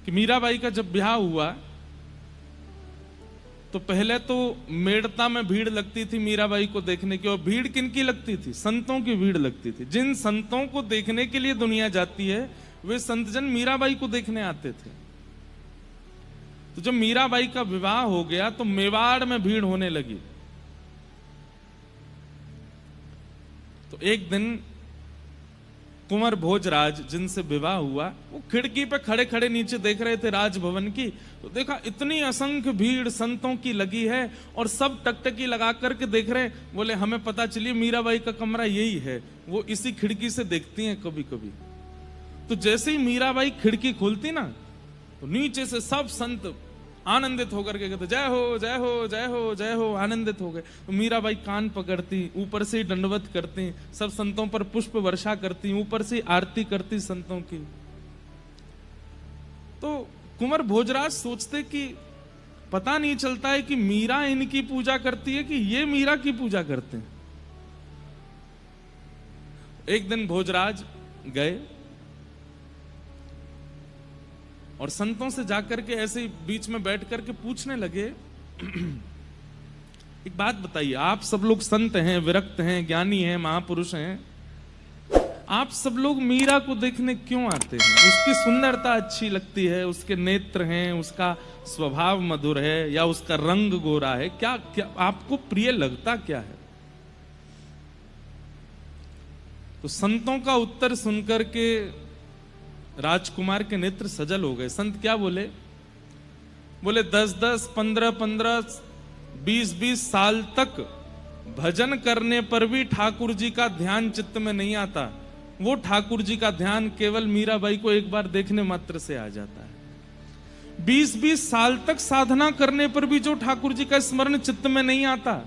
कि मीराबाई का जब ब्याह हुआ तो पहले तो मेड़ता में भीड़ लगती थी मीराबाई को देखने की, और भीड़ किनकी लगती थी? संतों की भीड़ लगती थी। जिन संतों को देखने के लिए दुनिया जाती है वे संतजन मीराबाई को देखने आते थे। तो जब मीराबाई का विवाह हो गया तो मेवाड़ में भीड़ होने लगी। तो एक दिन कुंवर भोजराज जिनसे विवाह हुआ वो खिड़की पे खड़े खड़े नीचे देख रहे थे राजभवन की। तो देखा इतनी असंख्य भीड़ संतों की लगी है और सब टकटकी लगा करके देख रहे। बोले हमें पता चली मीराबाई का कमरा यही है, वो इसी खिड़की से देखती हैं कभी कभी। तो जैसे ही मीराबाई खिड़की खोलती ना तो नीचे से सब संत आनंदित होकर के कहते जय हो जय हो जय हो जय हो, आनंदित हो गए। तो मीराबाई कान पकड़ती, ऊपर से दंडवत करती, सब संतों पर पुष्प वर्षा करती, ऊपर से आरती करती संतों की। तो कुंवर भोजराज सोचते कि पता नहीं चलता है कि मीरा इनकी पूजा करती है कि ये मीरा की पूजा करते हैं। एक दिन भोजराज गए और संतों से जाकर के ऐसे ही बीच में बैठ करके पूछने लगे एक बात बताइए, आप सब लोग संत हैं, विरक्त हैं, ज्ञानी हैं, महापुरुष हैं, आप सब लोग मीरा को देखने क्यों आते हैं? उसकी सुंदरता अच्छी लगती है, उसके नेत्र हैं, उसका स्वभाव मधुर है, या उसका रंग गोरा है, क्या क्या आपको प्रिय लगता क्या है? तो संतों का उत्तर सुनकर के राजकुमार के नेत्र सजल हो गए। संत क्या बोले? बोले 10-10, 15-15, 20-20 साल तक भजन करने पर भी ठाकुर जी का ध्यान चित्त में नहीं आता। वो ठाकुर जी का ध्यान केवल मीराबाई को एक बार देखने मात्र से आ जाता है। 20-20 साल तक साधना करने पर भी जो ठाकुर जी का स्मरण चित्त में नहीं आता।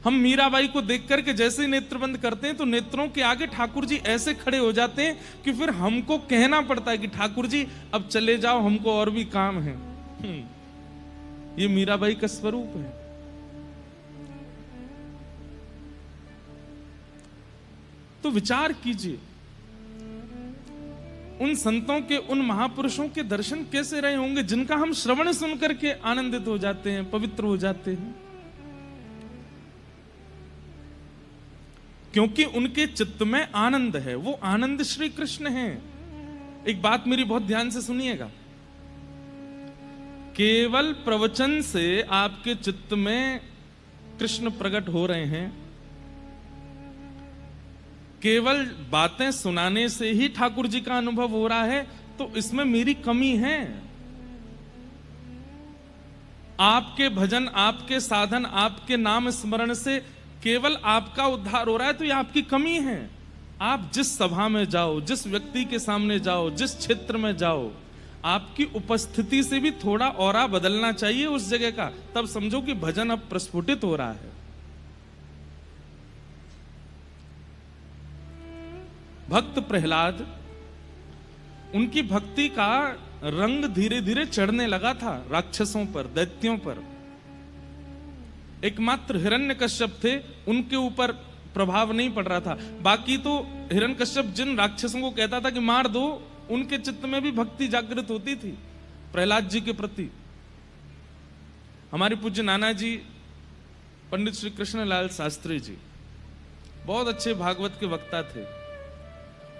हम मीराबाई को देख करके जैसे ही नेत्र बंद करते हैं तो नेत्रों के आगे ठाकुर जी ऐसे खड़े हो जाते हैं कि फिर हमको कहना पड़ता है कि ठाकुर जी अब चले जाओ, हमको और भी काम है। ये मीराबाई का स्वरूप है। तो विचार कीजिए, उन संतों के, उन महापुरुषों के दर्शन कैसे रहे होंगे जिनका हम श्रवण सुन करके आनंदित हो जाते हैं, पवित्र हो जाते हैं। क्योंकि उनके चित्त में आनंद है, वो आनंद श्री कृष्ण हैं। एक बात मेरी बहुत ध्यान से सुनिएगा, केवल प्रवचन से आपके चित्त में कृष्ण प्रकट हो रहे हैं, केवल बातें सुनाने से ही ठाकुर जी का अनुभव हो रहा है, तो इसमें मेरी कमी है। आपके भजन, आपके साधन, आपके नाम स्मरण से केवल आपका उद्धार हो रहा है तो यह आपकी कमी है। आप जिस सभा में जाओ, जिस व्यक्ति के सामने जाओ, जिस क्षेत्र में जाओ, आपकी उपस्थिति से भी थोड़ा औरा बदलना चाहिए उस जगह का, तब समझो कि भजन अब प्रस्फुटित हो रहा है। भक्त प्रहलाद, उनकी भक्ति का रंग धीरे धीरे चढ़ने लगा था राक्षसों पर, दैत्यों पर। एकमात्र हिरण्यकश्यप थे, उनके ऊपर प्रभाव नहीं पड़ रहा था। बाकी तो हिरण्यकश्यप जिन राक्षसों को कहता था कि मार दो, उनके चित्त में भी भक्ति जागृत होती थी प्रहलाद जी के प्रति। हमारे पूज्य नाना जी पंडित श्री कृष्णलाल शास्त्री जी बहुत अच्छे भागवत के वक्ता थे।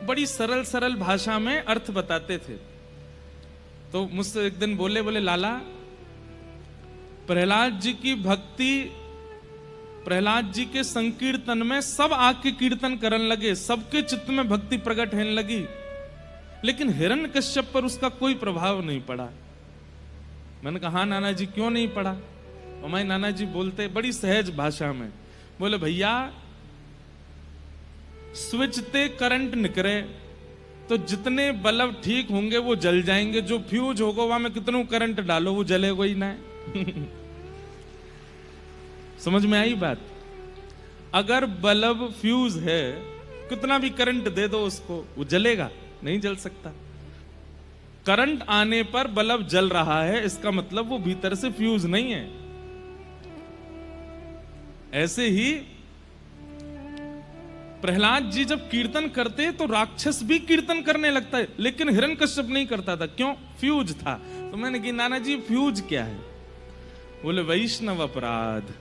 बड़ी सरल सरल भाषा में अर्थ बताते थे। तो मुझसे एक दिन बोले लाला, प्रहलाद जी की भक्ति, प्रहलाद जी के संकीर्तन में सब आके कीर्तन करने लगे, सबके चित्त में भक्ति प्रकट होने लगी, लेकिन हिरण्यकश्यप पर उसका कोई प्रभाव नहीं पड़ा। मैंने कहा हाँ नाना जी, क्यों नहीं पड़ा? और मैं नाना जी बोलते बड़ी सहज भाषा में, बोले भैया स्विच ते करंट निकले तो जितने बल्ब ठीक होंगे वो जल जाएंगे, जो फ्यूज होगा वहां में कितनों करंट डालो वो जलेगा ही ना। समझ में आई बात? अगर बल्ब फ्यूज है, कितना भी करंट दे दो उसको, वो जलेगा नहीं? जल सकता। करंट आने पर बल्ब जल रहा है, इसका मतलब वो भीतर से फ्यूज नहीं है। ऐसे ही प्रहलाद जी जब कीर्तन करते तो राक्षस भी कीर्तन करने लगता है, लेकिन हिरण्यकश्यप नहीं करता था। क्यों? फ्यूज था। तो मैंने कहा नाना जी फ्यूज क्या है? बोले वैष्णव अपराध,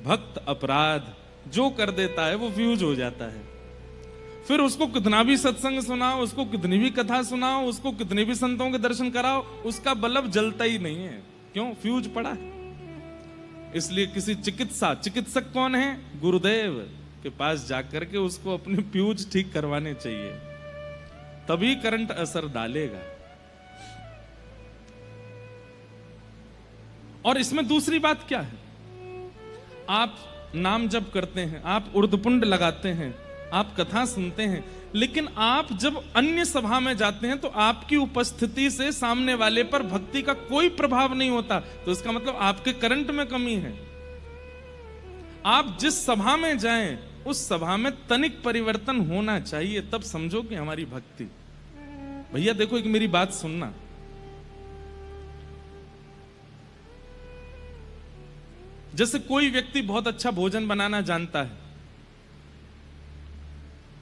भक्त अपराध जो कर देता है वो फ्यूज हो जाता है। फिर उसको कितना भी सत्संग सुनाओ, उसको कितनी भी कथा सुनाओ, उसको कितने भी संतों के दर्शन कराओ, उसका बल्ब जलता ही नहीं है। क्यों? फ्यूज पड़ा है। इसलिए किसी चिकित्सक कौन है? गुरुदेव के पास जाकर के उसको अपने फ्यूज ठीक करवाने चाहिए, तभी करंट असर डालेगा। और इसमें दूसरी बात क्या है? आप नाम जप करते हैं, आप उर्दपुंड लगाते हैं, आप कथा सुनते हैं, लेकिन आप जब अन्य सभा में जाते हैं तो आपकी उपस्थिति से सामने वाले पर भक्ति का कोई प्रभाव नहीं होता, तो इसका मतलब आपके करंट में कमी है। आप जिस सभा में जाएं उस सभा में तनिक परिवर्तन होना चाहिए, तब समझो कि हमारी भक्ति। भैया देखो, एक मेरी बात सुनना। जैसे कोई व्यक्ति बहुत अच्छा भोजन बनाना जानता है,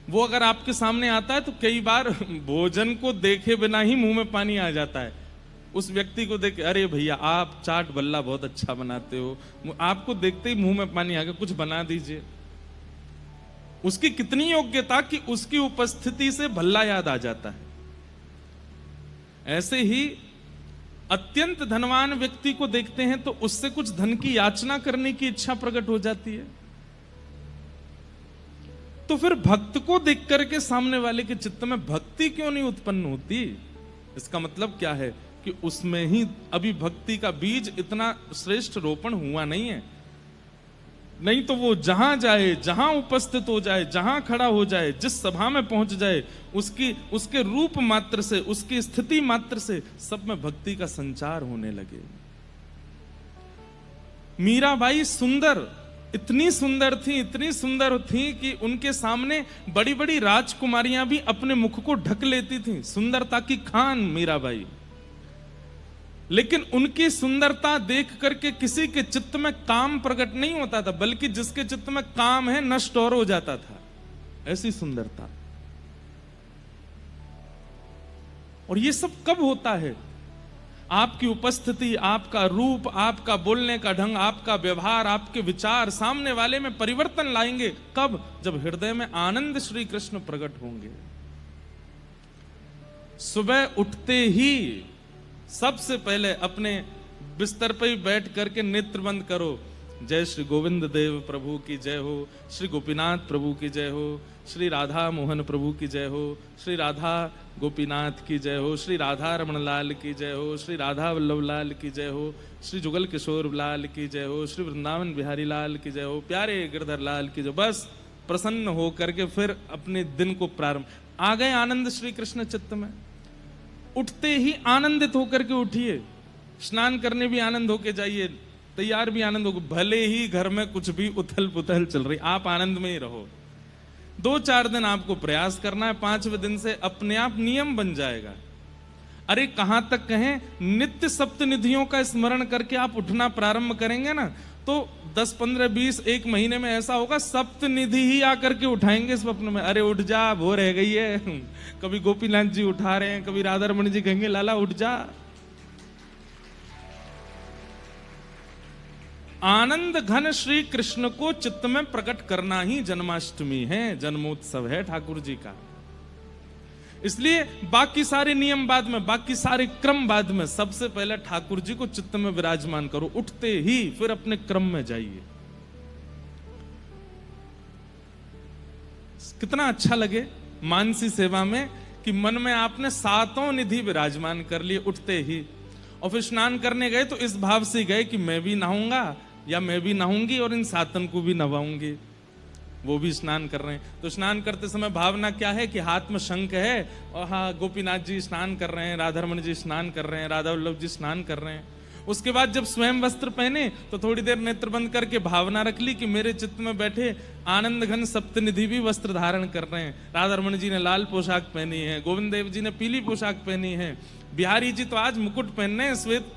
वो अगर आपके सामने आता है तो कई बार भोजन को देखे बिना ही मुंह में पानी आ जाता है। उस व्यक्ति को देख, अरे भैया आप चाट बल्ला बहुत अच्छा बनाते हो, आपको देखते ही मुंह में पानी आ गया, कुछ बना दीजिए। उसकी कितनी योग्यता कि उसकी उपस्थिति से भल्ला याद आ जाता है। ऐसे ही अत्यंत धनवान व्यक्ति को देखते हैं तो उससे कुछ धन की याचना करने की इच्छा प्रकट हो जाती है। तो फिर भक्त को देख करके सामने वाले के चित्त में भक्ति क्यों नहीं उत्पन्न होती? इसका मतलब क्या है कि उसमें ही अभी भक्ति का बीज इतना श्रेष्ठ रोपण हुआ नहीं है। नहीं तो वो जहां जाए, जहां उपस्थित हो जाए, जहां खड़ा हो जाए, जिस सभा में पहुंच जाए, उसके रूप मात्र से, उसकी स्थिति मात्र से सब में भक्ति का संचार होने लगे। मीराबाई सुंदर, इतनी सुंदर थी कि उनके सामने बड़ी बड़ी राजकुमारियां भी अपने मुख को ढक लेती थीं। सुंदरता की खान मीराबाई। लेकिन उनकी सुंदरता देख करके किसी के चित्त में काम प्रकट नहीं होता था, बल्कि जिसके चित्त में काम है नष्ट और हो जाता था। ऐसी सुंदरता। और ये सब कब होता है? आपकी उपस्थिति, आपका रूप, आपका बोलने का ढंग, आपका व्यवहार, आपके विचार सामने वाले में परिवर्तन लाएंगे। कब? जब हृदय में आनंद श्री कृष्ण प्रकट होंगे। सुबह उठते ही सबसे पहले अपने बिस्तर पर ही बैठ करके नेत्र बंद करो। जय श्री गोविंद देव प्रभु की जय हो, श्री गोपीनाथ प्रभु की जय हो, श्री राधा मोहन प्रभु की जय हो, श्री राधा गोपीनाथ की जय हो, श्री राधा रमण लाल की जय हो, श्री राधा वल्लभ लाल की जय हो, श्री जुगल किशोर लाल की जय हो, श्री वृंदावन बिहारी लाल की जय हो, प्यारे गिरधर लाल की जय। बस प्रसन्न हो करके फिर अपने दिन को प्रारंभ। आ गए आनंद श्री कृष्ण चित्त में। उठते ही आनंदित होकर के उठिए। स्नान करने भी आनंद होके जाइए, तैयार भी आनंद हो। भले ही घर में कुछ भी उथल पुथल चल रही, आप आनंद में ही रहो। 2-4 दिन आपको प्रयास करना है, 5वें दिन से अपने आप नियम बन जाएगा। अरे कहां तक कहें, नित्य सप्तनिधियों का स्मरण करके आप उठना प्रारंभ करेंगे ना, तो 10, 15, 20, 1 महीने में ऐसा होगा सप्तनिधि ही आकर के उठाएंगे स्वप्न में। अरे उठ जा, वो रह गई है। कभी गोपीनाथ जी उठा रहे हैं, कभी राधा रमण जी कहेंगे लाला उठ जा। आनंद घन श्री कृष्ण को चित्त में प्रकट करना ही जन्माष्टमी है, जन्मोत्सव है ठाकुर जी का। इसलिए बाकी सारे नियम बाद में, बाकी सारे क्रम बाद में, सबसे पहले ठाकुर जी को चित्त में विराजमान करो। उठते ही फिर अपने क्रम में जाइए। कितना अच्छा लगे मानसी सेवा में कि मन में आपने 7 निधि विराजमान कर लिए उठते ही। और फिर स्नान करने गए तो इस भाव से गए कि मैं भी नहाऊंगा या मैं भी नहाऊंगी और इन 7 को भी नवाऊंगी। वो भी स्नान कर रहे हैं, तो स्नान करते समय भावना क्या है कि हाथ में शंख है और हाँ गोपीनाथ जी स्नान कर रहे हैं, राधा रमण जी स्नान कर रहे हैं, राधा वल्लभ जी स्नान कर रहे हैं। उसके बाद जब स्वयं वस्त्र पहने तो थोड़ी देर नेत्र बंद करके भावना रख ली कि मेरे चित्त में बैठे आनंद घन सप्तनिधि भी वस्त्र धारण कर रहे हैं। राधा रमण जी ने लाल पोशाक पहनी है, गोविंद देव जी ने पीली पोशाक पहनी है, बिहारी जी तो आज मुकुट पहनने हैं, श्वेत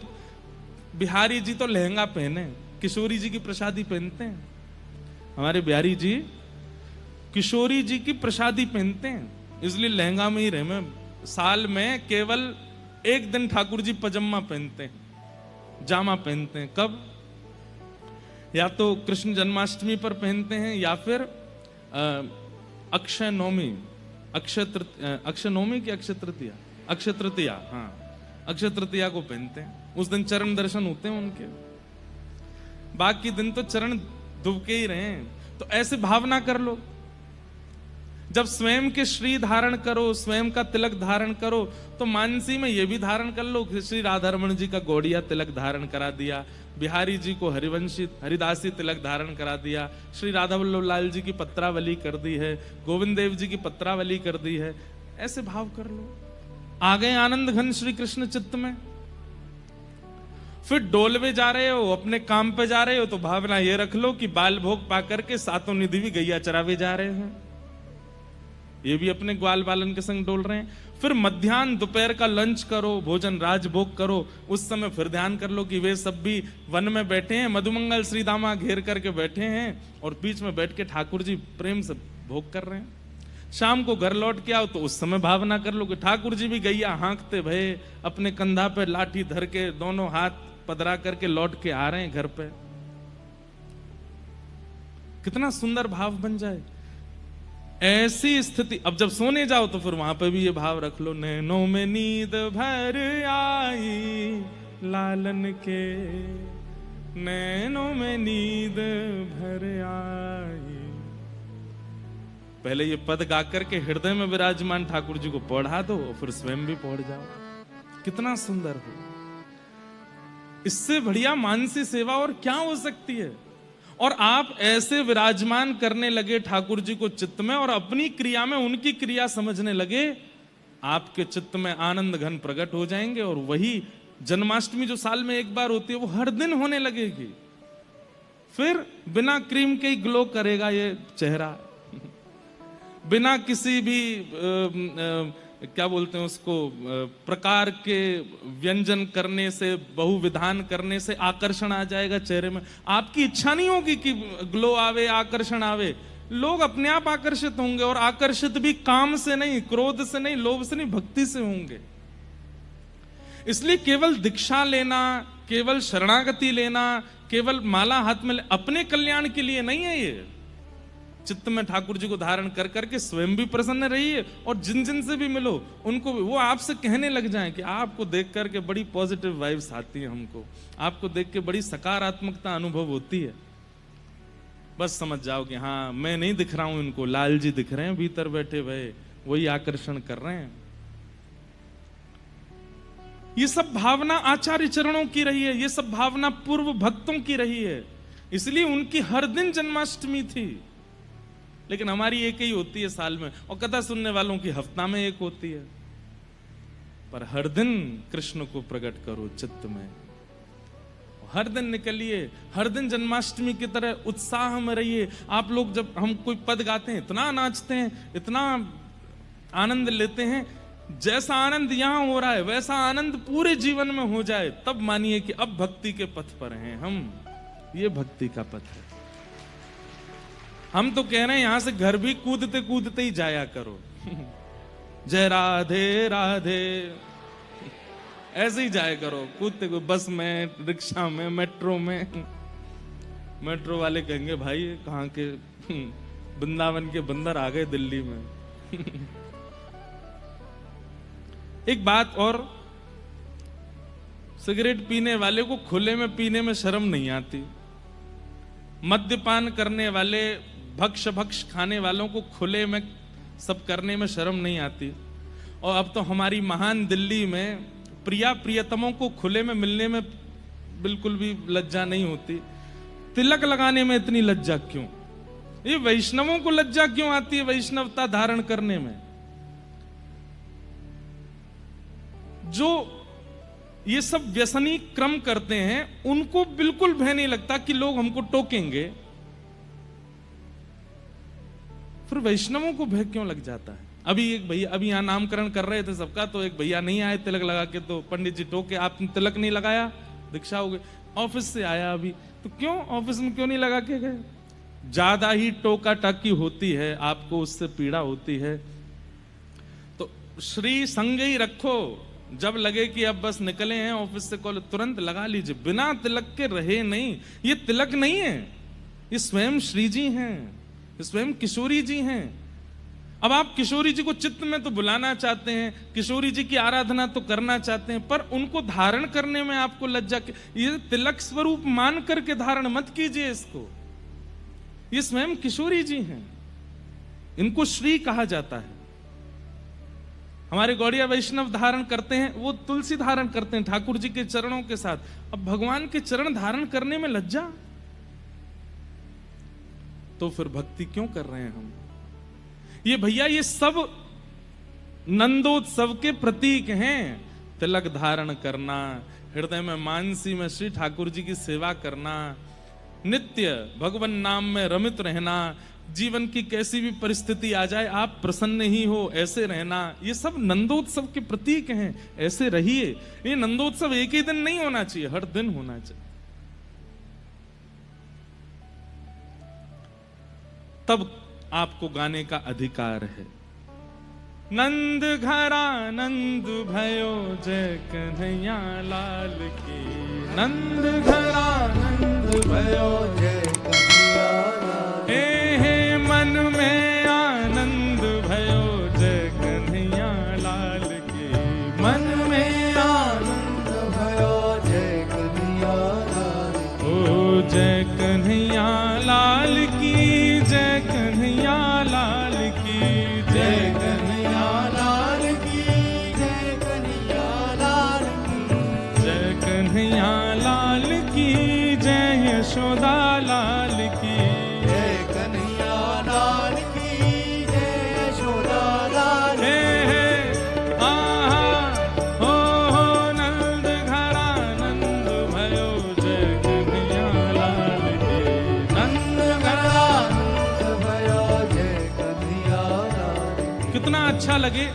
बिहारी जी तो लहंगा पहने, किशोरी जी की प्रसादी पहनते हैं। हमारे बिहारी जी किशोरी जी की प्रसादी पहनते हैं, इसलिए लहंगा में ही रहे। मैं साल में केवल एक दिन ठाकुर जी पजामा पहनते हैं, जामा पहनते हैं। कब? या तो कृष्ण जन्माष्टमी पर पहनते हैं या फिर अक्षय नवमी, अक्षय नवमी की अक्षय तृतीया, अक्षय तृतीया, हाँ अक्षय तृतीया को पहनते हैं। उस दिन चरण दर्शन होते हैं उनके, बाकी दिन तो चरण दुबके ही रहे हैं। तो ऐसे भावना कर लो, जब स्वयं के श्री धारण करो, स्वयं का तिलक धारण करो, तो मानसी में ये भी धारण कर लो। श्री राधारमण जी का गौड़िया तिलक धारण करा दिया, बिहारी जी को हरिवंशी हरिदासी तिलक धारण करा दिया, श्री राधा वल्लभ लाल जी की पत्रावली कर दी है, गोविंद देव जी की पत्रावली कर दी है। ऐसे भाव कर लो। आ गए आनंद घन श्री कृष्ण चित्त में, फिर डोलवे जा रहे हो, अपने काम पे जा रहे हो, तो भावना ये रख लो कि बाल भोग पा करके सातों निधि भी गैया चरावे जा रहे हैं, ये भी अपने ग्वाल बालन के संग डोल रहे हैं। फिर मध्याह्न दोपहर का लंच करो, भोजन राजभोग करो, उस समय फिर ध्यान कर लो कि वे सब भी वन में बैठे हैं, मधुमंगल श्री दामा घेर करके बैठे हैं और बीच में बैठ के ठाकुर जी प्रेम से भोग कर रहे हैं। शाम को घर लौट के आओ तो उस समय भावना कर लो कि ठाकुर जी भी गैया हाँकते भये अपने कंधा पे लाठी धर के दोनों हाथ पधरा करके लौट के आ रहे हैं घर पे। कितना सुंदर भाव बन जाए ऐसी स्थिति। अब जब सोने जाओ तो फिर वहां पे भी ये भाव रख लो, नैनों में नींद भर आई लालन के, नैनों में नींद भर आई। पहले ये पद गा करके हृदय में विराजमान ठाकुर जी को पढ़ा दो और फिर स्वयं भी पढ़ जाओ। कितना सुंदर हो। इससे बढ़िया मानसी सेवा और क्या हो सकती है। और आप ऐसे विराजमान करने लगे ठाकुर जी को चित्त में और अपनी क्रिया में उनकी क्रिया समझने लगे, आपके चित्त में आनंद घन प्रकट हो जाएंगे। और वही जन्माष्टमी जो साल में एक बार होती है वो हर दिन होने लगेगी। फिर बिना क्रीम के ही ग्लो करेगा ये चेहरा, बिना किसी भी क्या बोलते हैं उसको प्रकार के व्यंजन करने से, बहुविधान करने से आकर्षण आ जाएगा चेहरे में। आपकी इच्छा नहीं होगी कि ग्लो आवे, आकर्षण आवे, लोग अपने आप आकर्षित होंगे। और आकर्षित भी काम से नहीं, क्रोध से नहीं, लोभ से नहीं, भक्ति से होंगे। इसलिए केवल दीक्षा लेना, केवल शरणागति लेना, केवल माला हाथ में अपने कल्याण के लिए नहीं है। ये चित्त में ठाकुर जी को धारण कर करके स्वयं भी प्रसन्न रहिए और जिन जिन से भी मिलो उनको भी वो आपसे कहने लग जाएं कि आपको देख करके बड़ी पॉजिटिव वाइब्स आती है, हमको आपको देख के बड़ी सकारात्मकता अनुभव होती है। बस समझ जाओ कि हाँ, मैं नहीं दिख रहा हूं इनको, लाल जी दिख रहे हैं भीतर बैठे हुए, वही आकर्षण कर रहे हैं। ये सब भावना आचार्य चरणों की रही है, ये सब भावना पूर्व भक्तों की रही है। इसलिए उनकी हर दिन जन्माष्टमी थी, लेकिन हमारी एक ही होती है साल में, और कथा सुनने वालों की हफ्ता में एक होती है। पर हर दिन कृष्ण को प्रकट करो चित्त में, हर दिन निकलिए, हर दिन जन्माष्टमी की तरह उत्साह में रहिए। आप लोग जब हम कोई पद गाते हैं इतना नाचते हैं, इतना आनंद लेते हैं, जैसा आनंद यहां हो रहा है वैसा आनंद पूरे जीवन में हो जाए, तब मानिए कि अब भक्ति के पथ पर हैं हम। ये भक्ति का पथ है। हम तो कह रहे हैं यहां से घर भी कूदते कूदते ही जाया करो जय राधे राधे, ऐसे ही जाया करो कूदते कूदते, बस में, रिक्शा में, मेट्रो में। मेट्रो वाले कहेंगे भाई कहां के वृंदावन के बंदर आ गए दिल्ली में एक बात और, सिगरेट पीने वाले को खुले में पीने में शर्म नहीं आती, मद्यपान करने वाले, भक्ष खाने वालों को खुले में सब करने में शर्म नहीं आती। और अब तो हमारी महान दिल्ली में प्रिया प्रियतमों को खुले में मिलने में बिल्कुल भी लज्जा नहीं होती। तिलक लगाने में इतनी लज्जा क्यों? ये वैष्णवों को लज्जा क्यों आती है वैष्णवता धारण करने में? जो ये सब व्यसनी क्रम करते हैं उनको बिल्कुल भय नहीं लगता कि लोग हमको टोकेंगे, फिर वैष्णवों को भय क्यों लग जाता है? अभी एक भैया, अभी यहां नामकरण कर रहे थे सबका, तो एक भैया नहीं आए तिलक लगा के, तो पंडित जी टोके, आपने तिलक नहीं लगाया, दीक्षा हो गई। ऑफिस से आया अभी, तो क्यों ऑफिस में क्यों नहीं लगा के गए? ज्यादा ही टोका टाकी होती है, आपको उससे पीड़ा होती है, तो श्री संग ही रखो। जब लगे कि अब बस निकले हैं ऑफिस से कॉलेज, तुरंत लगा लीजिए। बिना तिलक के रहे नहीं। ये तिलक नहीं है, ये स्वयं श्री जी हैं, ये स्वयं किशोरी जी हैं। अब आप किशोरी जी को चित्त में तो बुलाना चाहते हैं, किशोरी जी की आराधना तो करना चाहते हैं, पर उनको धारण करने में आपको लज्जा के, ये तिलक स्वरूप मान करके धारण मत कीजिए इसको। ये स्वयं किशोरी जी हैं, इनको श्री कहा जाता है। हमारे गौड़िया वैष्णव धारण करते हैं, वो तुलसी धारण करते हैं ठाकुर जी के चरणों के साथ। अब भगवान के चरण धारण करने में लज्जा, तो फिर भक्ति क्यों कर रहे हैं हम? ये भैया ये सब नंदोत्सव के प्रतीक हैं। तिलक धारण करना, हृदय में मानसी में श्री ठाकुर जी की सेवा करना, नित्य भगवान नाम में रमित रहना, जीवन की कैसी भी परिस्थिति आ जाए आप प्रसन्न ही हो ऐसे रहना, ये सब नंदोत्सव के प्रतीक हैं। ऐसे रहिए। ये नंदोत्सव एक ही दिन नहीं होना चाहिए, हर दिन होना चाहिए। तब आपको गाने का अधिकार है। नंद घरा नंद भयो जय कन्हैया लाल की, नंद घरा नंद भयो जय कन्हैया लाल। हे मन में आनंद भयो जय कन्हैया लाल की, मन में आनंद भयो जय कन्हैया लाल की। ओ जय कन्हैया लाल की, जय कन्हैया लाल की, जय कन्हैया लाल की, जय कन्हैया लाल की, जय कन्हैया लाल की, जय यशोदा लाल की, जय कन्हैया लाल की, जय यशोदा लाल की। हो नंद घरा नंद भयो जय कन्हैया लाल की, नंद घरा नंद भयो जय कन्हैया लाल की। कितना अच्छा लगे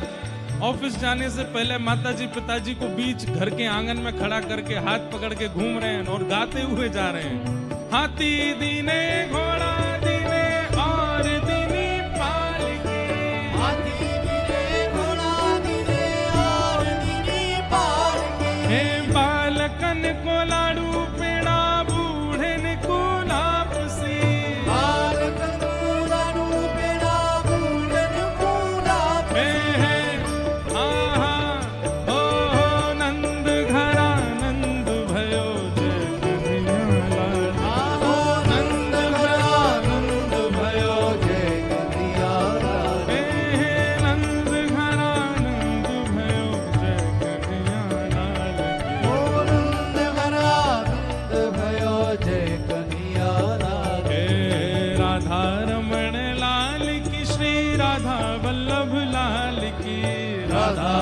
ऑफिस जाने से पहले माताजी पिताजी को बीच घर के आंगन में खड़ा करके हाथ पकड़ के घूम रहे हैं और गाते हुए जा रहे हैं। हाथी दीने घोड़ा दीने और दीनी पालकी, हाथी दीने घोड़ा दीने और दीनी पालकी। हे बालकन को लाडू पेड़ा बूढ़न को लापसी, बालकन को लाडू पेड़ा बूढ़न को लापसी। राधा रमण लाल की, श्री राधा वल्लभ लाल की, राधा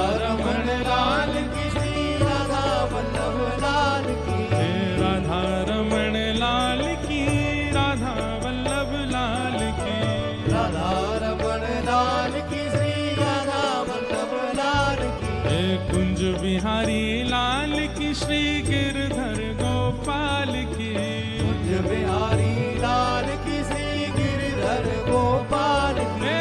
रमण लाल की, राधा वल्लभ लाल की, राधा रमण लाल की, श्री राधा वल्लभ लाल की। कुंज बिहारी लाल की, श्री गिरधर गोपाल की, कुंज बिहारी लाल की, श्री गिरधर गोपाल की।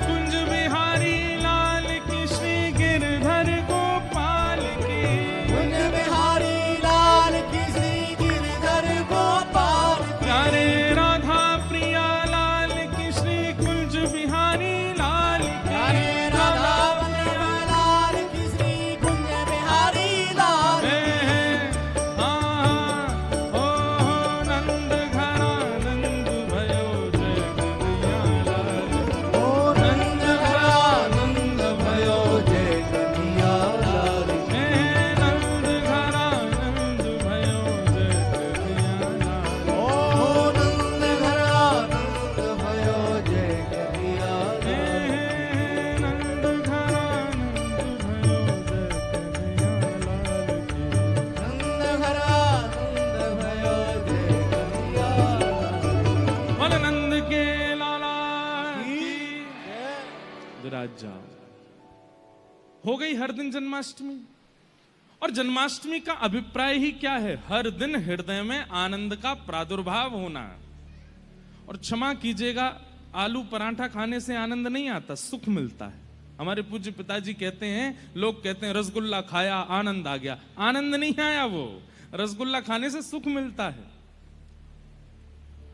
कुंज बिहारी लाल की, श्री गिरधर गोपाल की, कुंज बिहारी लाल की, श्री गिरधर गोपाल की। प्यारे राधा प्रिया लाल की, श्री कुंज बिहारी लाल की, प्यारे राधा प्रिया लाल की, श्री कुंज बिहारी लाल की। ओ नंद घरा नंद भयो जय कन्हैया लाल, ओ नंद घरा नंद भयो जय कन्हैया लाल, नंद घरा नंद भयो जय कन्हैया लाल, ओ नंद घरा नंद भयो जय कन्हैया लाल, नंद घरा नंद भयो जय कन्हैया लाल की, नंद घरा नंद भयो जय कन्हैया लाल। बोल नंद के लाला की विराज जाओ। हो गई हर दिन जन्माष्टमी। और जन्माष्टमी का अभिप्राय ही क्या है? हर दिन हृदय में आनंद का प्रादुर्भाव होना। और क्षमा कीजिएगा, आलू पराठा खाने से आनंद नहीं आता, सुख मिलता है। हमारे पूज्य पिताजी कहते हैं, लोग कहते हैं रसगुल्ला खाया आनंद आ गया, आनंद नहीं आया, वो रसगुल्ला खाने से सुख मिलता है,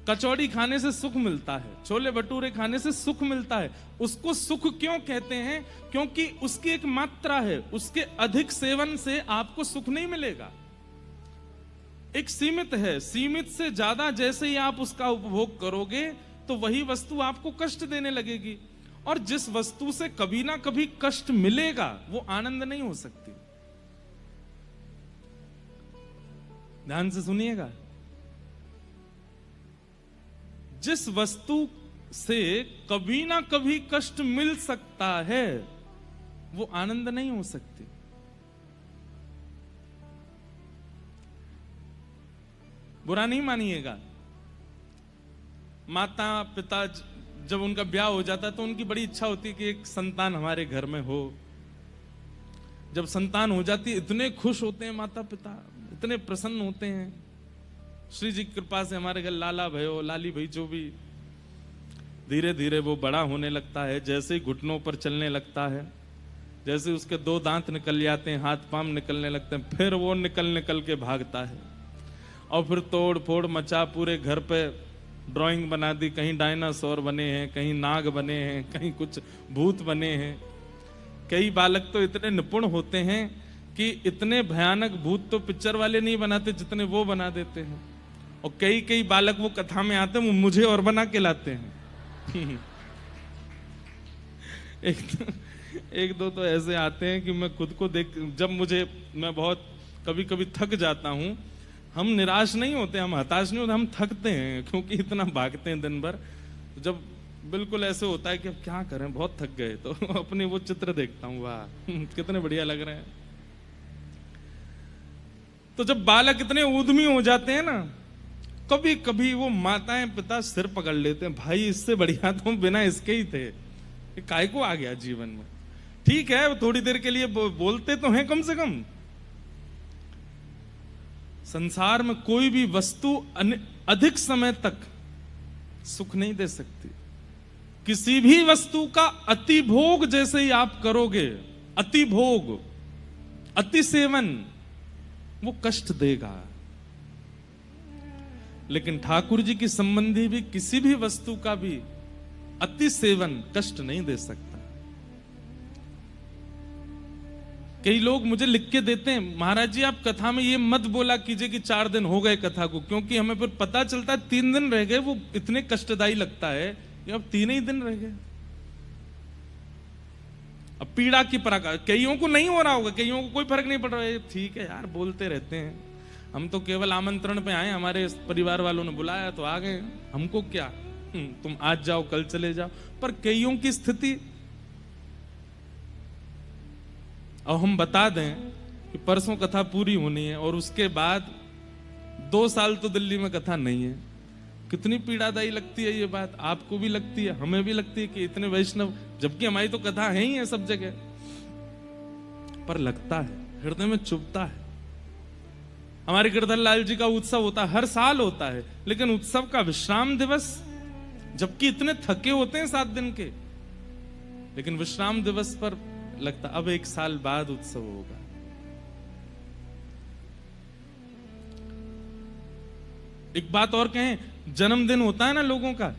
कचौड़ी खाने से सुख मिलता है, छोले भटूरे खाने से सुख मिलता है। उसको सुख क्यों कहते हैं? क्योंकि उसकी एक मात्रा है, उसके अधिक सेवन से आपको सुख नहीं मिलेगा। एक सीमित है, सीमित से ज्यादा जैसे ही आप उसका उपभोग करोगे तो वही वस्तु आपको कष्ट देने लगेगी, और जिस वस्तु से कभी ना कभी कष्ट मिलेगा वो आनंद नहीं हो सकती। ध्यान से सुनिएगा, जिस वस्तु से कभी ना कभी कष्ट मिल सकता है वो आनंद नहीं हो सकती। बुरा नहीं मानिएगा, माता पिता जब उनका ब्याह हो जाता है तो उनकी बड़ी इच्छा होती है कि एक संतान हमारे घर में हो। जब संतान हो जाती है इतने खुश होते हैं माता पिता, इतने प्रसन्न होते हैं। श्री जी की कृपा से हमारे घर लाला भयो, लाली भाई जो भी, धीरे धीरे वो बड़ा होने लगता है। जैसे ही घुटनों पर चलने लगता है, जैसे उसके 2 दांत निकल जाते हैं, हाथ पांव निकलने लगते हैं, फिर वो निकल के भागता है और फिर तोड़ फोड़ मचा, पूरे घर पे ड्राइंग बना दी, कहीं डायनासोर बने हैं, कहीं नाग बने हैं, कहीं कुछ भूत बने हैं। कई बालक तो इतने निपुण होते हैं कि इतने भयानक भूत तो पिक्चर वाले नहीं बनाते जितने वो बना देते हैं, और कई बालक वो कथा में आते हैं, वो मुझे और बना के लाते हैं। एक दो तो ऐसे आते हैं कि मैं खुद को देख, जब मैं बहुत कभी थक जाता हूं, हम निराश नहीं होते, हम हताश नहीं होते, हम थकते हैं क्योंकि इतना भागते हैं दिन भर। जब बिल्कुल ऐसे होता है कि अब क्या करें, बहुत थक गए, तो अपने वो चित्र देखता हूँ, वाह कितने बढ़िया लग रहे हैं। तो जब बालक इतने ऊधमी हो जाते हैं ना, कभी कभी वो माताएं पिता सिर पकड़ लेते हैं, भाई इससे बढ़िया तो बिना इसके ही थे, काय को आ गया जीवन में। ठीक है थोड़ी देर के लिए बोलते तो हैं, कम से कम संसार में कोई भी वस्तु अधिक समय तक सुख नहीं दे सकती। किसी भी वस्तु का अति भोग जैसे ही आप करोगे, अति भोग, अति सेवन, वो कष्ट देगा। लेकिन ठाकुर जी की संबंधी भी किसी भी वस्तु का भी अति सेवन कष्ट नहीं दे सकता। कई लोग मुझे लिख के देते हैं, महाराज जी आप कथा में ये मत बोला कीजिए कि 4 दिन हो गए कथा को, क्योंकि हमें फिर पता चलता है 3 दिन रह गए, वो इतने कष्टदायी लगता है कि अब 3 ही दिन रह गए। अब पीड़ा की पराकाष्ठा, कईयों को नहीं हो रहा होगा, कईयों को कोई फर्क नहीं पड़ रहा है, ठीक है यार बोलते रहते हैं, हम तो केवल आमंत्रण पे आए, हमारे परिवार वालों ने बुलाया तो आ गए, हमको क्या, तुम आज जाओ कल चले जाओ। पर कईयों की स्थिति, और हम बता दें कि परसों कथा पूरी होनी है और उसके बाद 2 साल तो दिल्ली में कथा नहीं है। कितनी पीड़ादायी लगती है ये बात, आपको भी लगती है, हमें भी लगती है कि इतने वैष्णव, जबकि हमारी तो कथा है ही है सब जगह, पर लगता है, हृदय में चुभता है। हमारे गिरधर लाल जी का उत्सव होता है, हर साल होता है, लेकिन उत्सव का विश्राम दिवस, जबकि इतने थके होते हैं 7 दिन के, लेकिन विश्राम दिवस पर लगता अब 1 साल बाद उत्सव होगा। एक बात और कहें, जन्मदिन होता है ना लोगों का,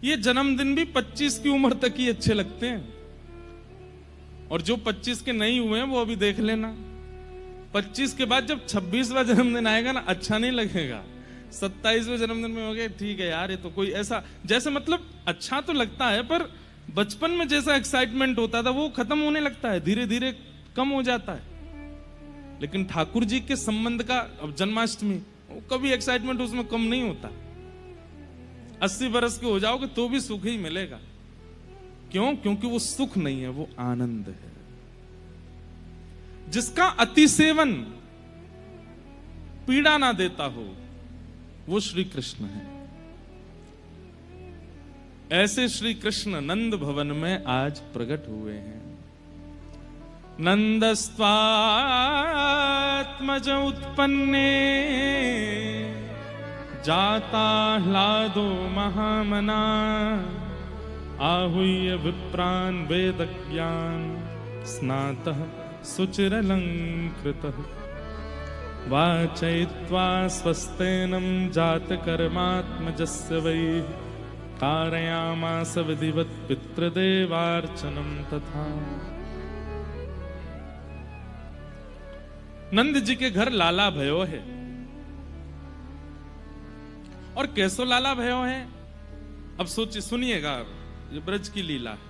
ये जन्मदिन भी 25 की उम्र तक ही अच्छे लगते हैं, और जो 25 के नहीं हुए हैं वो अभी देख लेना, 25 के बाद जब 26वां जन्मदिन आएगा ना, अच्छा नहीं लगेगा। 27वें जन्मदिन में हो गए, ठीक है यार ये तो कोई ऐसा, जैसे मतलब अच्छा तो लगता है, पर बचपन में जैसा एक्साइटमेंट होता था वो खत्म होने लगता है, धीरे धीरे कम हो जाता है। लेकिन ठाकुर जी के संबंध का, अब जन्माष्टमी, कभी एक्साइटमेंट उसमें कम नहीं होता। 80 बरस के हो जाओगे तो भी सुख ही मिलेगा। क्यों? क्योंकि वो सुख नहीं है, वो आनंद है। जिसका अति सेवन पीड़ा ना देता हो वो श्री कृष्ण है। ऐसे श्री कृष्ण नंद भवन में आज प्रकट हुए हैं। नंदस्त्वात्मज उत्पन्ने जाता ह्लादो महामना आहूय विप्रान् वेदज्ञान स्नातः शुचिरलंकृतः वाचयित्वा स्वस्तेनं जातकर्मात्मजस्य वै कारयामास विधिवत् पितृदेवार्चनं तथा। नंद जी के घर लाला भयो है। और कैसो लाला भयो है? अब सोचिए, सुनिएगा, ये ब्रज की लीला है।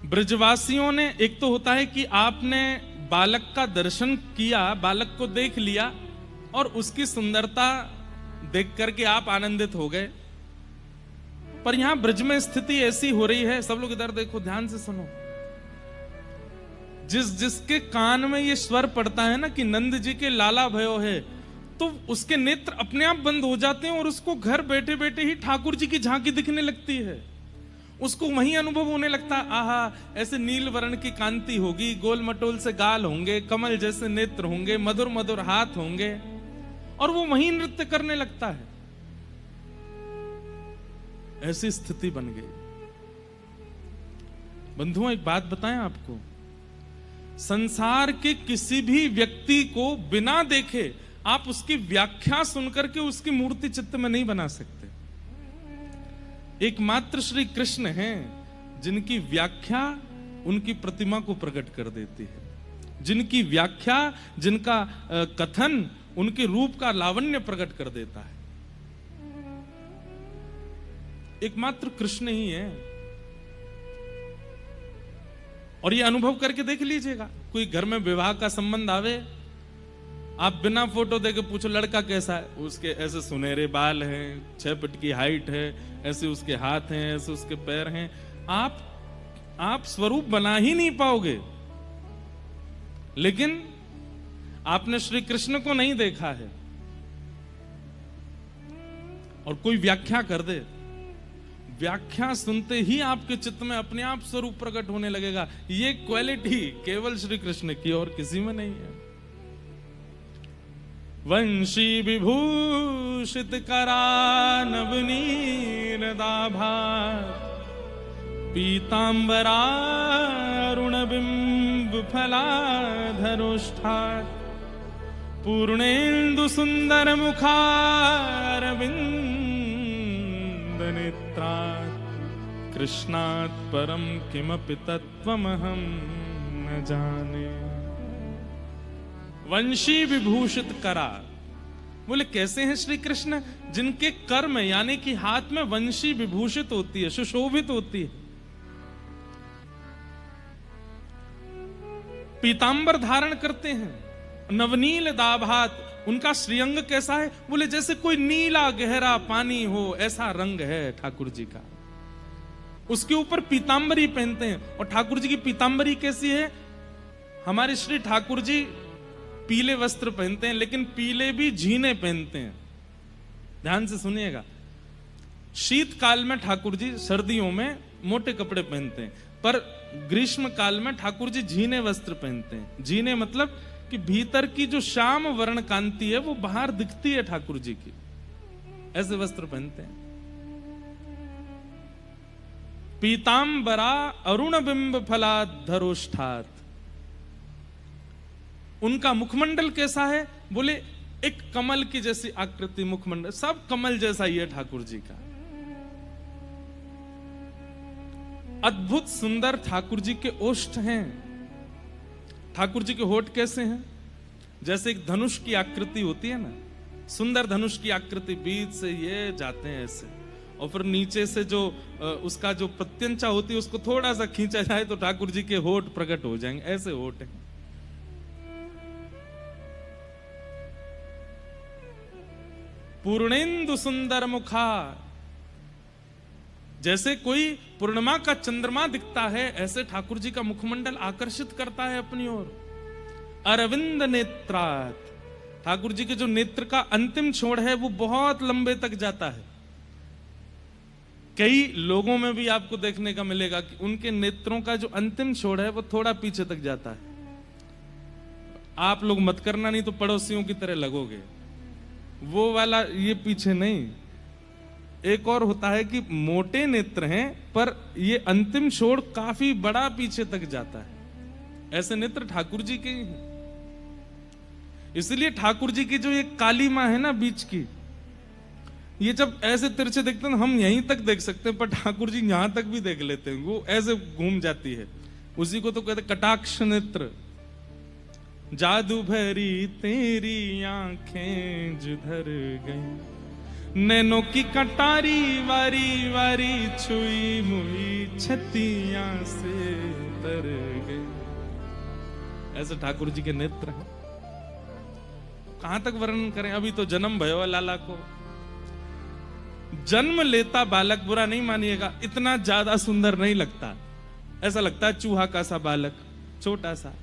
ब्रजवासियों ने, एक तो होता है कि आपने बालक का दर्शन किया, बालक को देख लिया और उसकी सुंदरता देख करके आप आनंदित हो गए। पर यहां ब्रज में स्थिति ऐसी हो रही है, सब लोग इधर देखो, ध्यान से सुनो। जिसके कान में ये स्वर पड़ता है ना कि नंद जी के लाला भयो है, तो उसके नेत्र अपने आप बंद हो जाते हैं और उसको घर बैठे बैठे ही ठाकुर जी की झांकी दिखने लगती है। उसको वही अनुभव होने लगता है, आहा, ऐसे नील वर्ण की कांति होगी, गोल मटोल से गाल होंगे, कमल जैसे नेत्र होंगे, मधुर मधुर हाथ होंगे, और वो वही नृत्य करने लगता है। ऐसी स्थिति बन गई। बंधुओं, एक बात बताएं आपको, संसार के किसी भी व्यक्ति को बिना देखे आप उसकी व्याख्या सुनकर के उसकी मूर्ति चित्त में नहीं बना सकते। एकमात्र श्री कृष्ण हैं जिनकी व्याख्या उनकी प्रतिमा को प्रकट कर देती है, जिनकी व्याख्या, जिनका कथन उनके रूप का लावण्य प्रकट कर देता है। एकमात्र कृष्ण ही है। और ये अनुभव करके देख लीजिएगा, कोई घर में विवाह का संबंध आवे, आप बिना फोटो देके पूछो लड़का कैसा है, उसके ऐसे सुनहरे बाल हैं, 6 फीट की हाइट है, ऐसे उसके हाथ हैं, ऐसे उसके पैर हैं, आप स्वरूप बना ही नहीं पाओगे। लेकिन आपने श्री कृष्ण को नहीं देखा है और कोई व्याख्या कर दे, व्याख्या सुनते ही आपके चित्त में अपने आप स्वरूप प्रकट होने लगेगा। ये क्वालिटी केवल श्री कृष्ण की और किसी में नहीं है। वंशी विभूषित करा नवनीरदाभा पीतांबरा अरुणबिंब फलाधरोष्ठा पूर्णेन्दु सुंदर मुखारविंद नेत्रा कृष्णात् परम किमपि तत्त्वमहं न जाने। वंशी विभूषित करा, बोले कैसे हैं श्री कृष्ण? जिनके कर में यानी कि हाथ में वंशी विभूषित होती है, सुशोभित होती है, पीतांबर धारण करते हैं, नवनील दाभात, उनका श्रीअंग कैसा है? बोले जैसे कोई नीला गहरा पानी हो, ऐसा रंग है ठाकुर जी का। उसके ऊपर पीतांबरी पहनते हैं। और ठाकुर जी की पीतांबरी कैसी है? हमारे श्री ठाकुर जी पीले वस्त्र पहनते हैं, लेकिन पीले भी झीने पहनते हैं। ध्यान से सुनिएगा, शीतकाल में ठाकुर जी सर्दियों में मोटे कपड़े पहनते हैं, पर ग्रीष्म काल में ठाकुर जी झीने वस्त्र पहनते हैं। झीने मतलब कि भीतर की जो श्याम वर्ण कांति है वो बाहर दिखती है ठाकुर जी की, ऐसे वस्त्र पहनते हैं। पीतांबरा अरुण बिंब फलाधरोष्ठात्, उनका मुखमंडल कैसा है? बोले एक कमल की जैसी आकृति मुखमंडल, सब कमल जैसा ही है ठाकुर जी का। अद्भुत सुंदर ठाकुर जी के ओष्ठ हैं। ठाकुर जी के होठ कैसे हैं? जैसे एक धनुष की आकृति होती है ना, सुंदर धनुष की आकृति, बीच से ये जाते हैं ऐसे, और फिर नीचे से जो उसका जो प्रत्यंचा होती है उसको थोड़ा सा खींचा जाए तो ठाकुर जी के होठ प्रकट हो जाएंगे, ऐसे होठ हैं। पूर्णेन्दु सुंदर मुखा, जैसे कोई पूर्णिमा का चंद्रमा दिखता है, ऐसे ठाकुर जी का मुखमंडल आकर्षित करता है अपनी ओर। अरविंद नेत्रात्, ठाकुर जी के जो नेत्र का अंतिम छोर है वो बहुत लंबे तक जाता है। कई लोगों में भी आपको देखने का मिलेगा कि उनके नेत्रों का जो अंतिम छोर है वो थोड़ा पीछे तक जाता है। आप लोग मत करना, नहीं तो पड़ोसियों की तरह लगोगे। वो वाला ये पीछे नहीं। एक और होता है कि मोटे नेत्र हैं पर ये अंतिम छोड़ काफी बड़ा पीछे तक जाता है। ऐसे नेत्र ठाकुर जी के ही हैं। इसलिए ठाकुर जी की जो ये काली मां है ना बीच की, ये जब ऐसे तिरछे देखते हैं हम यहीं तक देख सकते हैं, पर ठाकुर जी यहां तक भी देख लेते हैं, वो ऐसे घूम जाती है। उसी को तो कहते कटाक्ष नेत्र। जादू भरी तेरी आंखें जिधर गई, नैनों की कटारी वारी वारी छुई मुई छतियां से तर गई। ऐसे ठाकुर जी के नेत्र हैं। कहां तक वर्णन करें, अभी तो जन्म भयो लाला को। जन्म लेता बालक, बुरा नहीं मानिएगा, इतना ज्यादा सुंदर नहीं लगता। ऐसा लगता है चूहा का सा बालक, छोटा सा।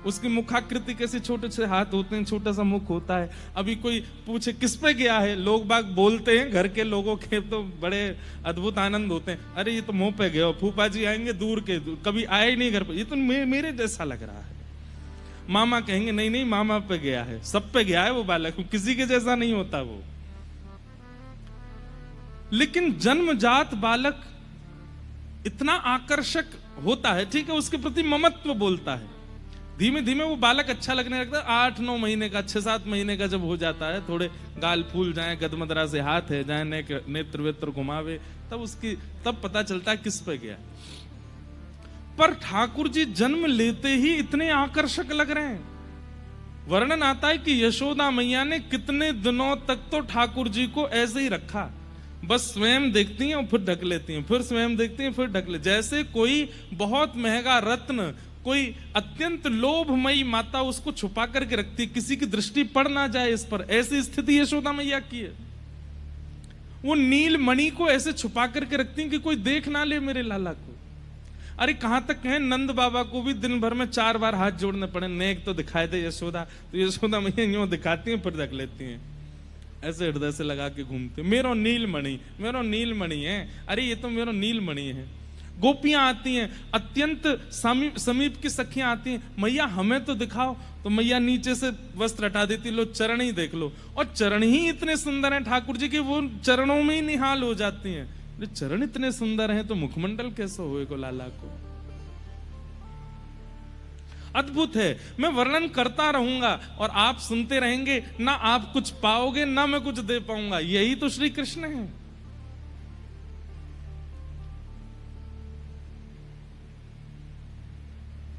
उसकी मुखाकृति कैसे, छोटे से हाथ होते हैं, छोटा सा मुख होता है। अभी कोई पूछे किस पे गया है, लोग बाग बोलते हैं, घर के लोगों के तो बड़े अद्भुत आनंद होते हैं। अरे ये तो मुंह पे गया, फूफा जी आएंगे दूर के, कभी आए ही नहीं घर पे, ये तो मेरे जैसा लग रहा है। मामा कहेंगे नहीं नहीं मामा पे गया है, सब पे गया है वो बालक, किसी के जैसा नहीं होता वो। लेकिन जन्मजात बालक इतना आकर्षक होता है, ठीक है, उसके प्रति ममत्व बोलता है। धीमे धीमे वो बालक अच्छा लगने लगता है। 8-9 महीने का, 6-7 महीने का जब हो जाता है, थोड़े गाल फूल जाए, गदमदरा से हाथ है जाए, नेत्र वेत्र घुमावे, तब पता चलता है किस पे गया। पर ठाकुर जी जन्म लेते ही इतने आकर्षक लग रहे हैं। वर्णन आता है कि यशोदा मैया ने कितने दिनों तक तो ठाकुर जी को ऐसे ही रखा, बस स्वयं देखती हैं और फिर ढक लेती हैं, फिर स्वयं देखती हैं फिर ढक ले, जैसे कोई बहुत महंगा रत्न, कोई अत्यंत लोभमयी माता उसको छुपा करके रखती है, किसी की दृष्टि पड़ ना जाए इस पर। ऐसी स्थिति यशोदा मैया की है। वो नील मणि को ऐसे छुपा करके रखती हैं कि कोई देख ना ले मेरे लाला को। अरे कहां तक है, नंद बाबा को भी दिन भर में 4 बार हाथ जोड़ने पड़े, नेक तो दिखाई दे यशोदा, तो यशोदा मैया यूं दिखाती हैं फिर रख लेती हैं, ऐसे हृदय से लगा के घूमते, मेरो नीलमणि, मेरो नीलमणि है। अरे ये तो मेरो नीलमणि है। गोपियां आती हैं, अत्यंत समीप की सखियां आती हैं, मैया हमें तो दिखाओ, तो मैया नीचे से वस्त्र हटा देती, लो चरण ही देख लो। और चरण ही इतने सुंदर हैं ठाकुर जी के, वो चरणों में ही निहाल हो जाती हैं। चरण इतने सुंदर हैं तो मुखमंडल कैसे होए को लाला को। अद्भुत है। मैं वर्णन करता रहूंगा और आप सुनते रहेंगे, ना आप कुछ पाओगे ना मैं कुछ दे पाऊंगा। यही तो श्री कृष्ण है।